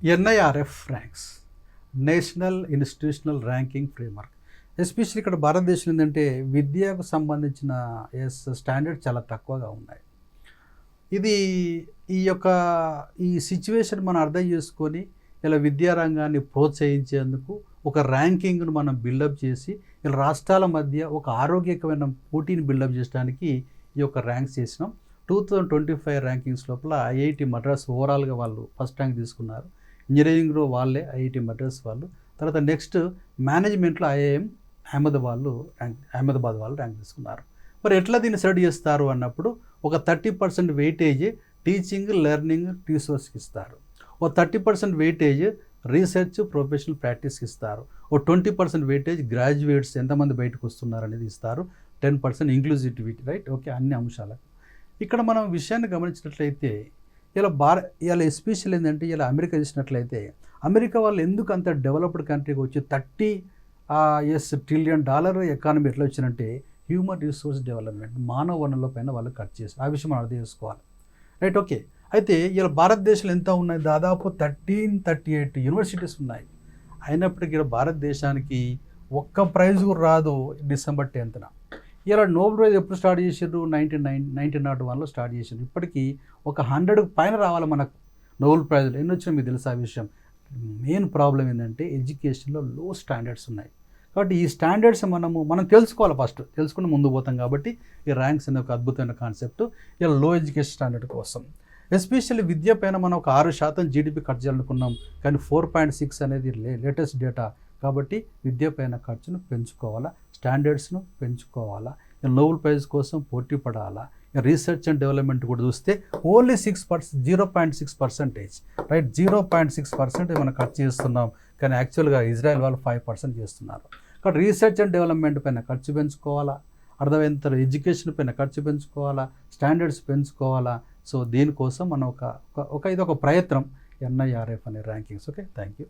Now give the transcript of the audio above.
NIRF ranks, national institutional ranking framework. Especially ఇక్కడ భారతదేశంలో ఏంటంటే విద్యకు సంబంధించిన స్టాండర్డ్ చాలా తక్కువగా ఉన్నాయి. ఇది ఈ సిచ్యువేషన్ మనం అర్థం చేసుకొని ఇలా విద్యారంగాన్ని ప్రోత్సహించేందుకు ఒక ర్యాంకింగ్ను మనం బిల్డప్ చేసి ఇలా రాష్ట్రాల మధ్య ఒక ఆరోగ్యకరమైన పోటీని బిల్డప్ చేయడానికి ఈ యొక్క ర్యాంక్స్ చేసినాం. 2025 ర్యాంకింగ్స్ లోపల ఐఐటి మద్రాస్ ఓవరాల్గా వాళ్ళు ఫస్ట్ ర్యాంక్ తీసుకున్నారు. ఇంజనీరింగ్లో వాళ్ళే ఐఐటి మద్రాస్ వాళ్ళు. తర్వాత నెక్స్ట్ మేనేజ్మెంట్లో ఐఐఎం అహ్మదాబాద్ వాళ్ళు ర్యాంక్ తీసుకున్నారు. మరి ఎట్లా దీన్ని సెలెక్ట్ చేస్తారు అన్నప్పుడు ఒక 30% వెయిటేజ్ టీచింగ్ లెర్నింగ్ రీసోర్స్కి ఇస్తారు, ఓ 30% వెయిటేజ్ రీసెర్చ్ ప్రొఫెషనల్ ప్రాక్టీస్కి ఇస్తారు, ఓ 20% వెయిటేజ్ గ్రాడ్యుయేట్స్ ఎంతమంది బయటకు వస్తున్నారు అనేది ఇస్తారు, 10% ఇంక్లూజివిటీ, రైట్, ఓకే, అన్ని అంశాలకు. ఇక్కడ మనం విషయాన్ని గమనించినట్లయితే ఇలా ఎస్పెషల్ ఏంటంటే ఇలా అమెరికా చూసినట్లయితే అమెరికా వాళ్ళు ఎందుకు అంత డెవలప్డ్ కంట్రీకి వచ్చి $30 ట్రిలియన్ ఎకానమీ ఎట్లా వచ్చిందంటే హ్యూమన్ రిసోర్స్ డెవలప్మెంట్, మానవ వనరుల పైన వాళ్ళు ఖర్చు చేస్తారు. ఆ విషయం మనం అర్థం చేసుకోవాలి, రైట్, ఓకే. అయితే ఇలా భారతదేశంలో ఎంత ఉన్నాయి, దాదాపు 38 యూనివర్సిటీస్ ఉన్నాయి. అయినప్పటికీ ఇలా భారతదేశానికి ఒక్క ప్రైజ్ కూడా రాదు డిసెంబర్ 10న. ఇలా నోబెల్ ప్రైజ్ ఎప్పుడు స్టార్ట్ చేసారు, 1901లో స్టార్ట్ చేశారు. ఇప్పటికీ ఒక 100 పైన రావాలి మనకు నోబెల్ ప్రైజ్లు. ఎన్ని వచ్చినా మీకు తెలుసు ఆ విషయం. మెయిన్ ప్రాబ్లం ఏంటంటే ఎడ్యుకేషన్లో లో స్టాండర్డ్స్ ఉన్నాయి. కాబట్టి ఈ స్టాండర్డ్స్ మనం తెలుసుకోవాలి, ఫస్ట్ తెలుసుకుని ముందు పోతాం. కాబట్టి ఈ ర్యాంక్స్ అనే ఒక అద్భుతమైన కాన్సెప్ట్ ఇలా లో ఎడ్యుకేషన్ స్టాండర్డ్ కోసం. ఎస్పెషల్లీ విద్య పైన మనం ఒక 6% జీడిపి ఖర్చు చేయాలనుకున్నాం, కానీ 4.6 అనేది లేటెస్ట్ డేటా. కాబట్టి విద్య పైన ఖర్చును పెంచుకోవాలా, స్టాండర్డ్స్ను పెంచుకోవాలా, నోబెల్ ప్రైజ్ కోసం పోటీ పడాలా. రీసెర్చ్ అండ్ డెవలప్మెంట్ కూడా చూస్తే ఓన్లీ 0.6%, రైట్, 0.6% మనం ఖర్చు చేస్తున్నాం, కానీ యాక్చువల్గా ఇజ్రాయెల్ వాళ్ళు 5% చేస్తున్నారు. కాబట్టి రీసెర్చ్ అండ్ డెవలప్మెంట్ పైన ఖర్చు పెంచుకోవాలా, అర్థమైనంత ఎడ్యుకేషన్ పైన ఖర్చు పెంచుకోవాలా, స్టాండర్డ్స్ పెంచుకోవాలా. సో దీనికోసం మనం ఇది ఒక ప్రయత్నం, ఎన్ఐఆర్ఎఫ్ అనే ర్యాంకింగ్స్. Okay, thank you.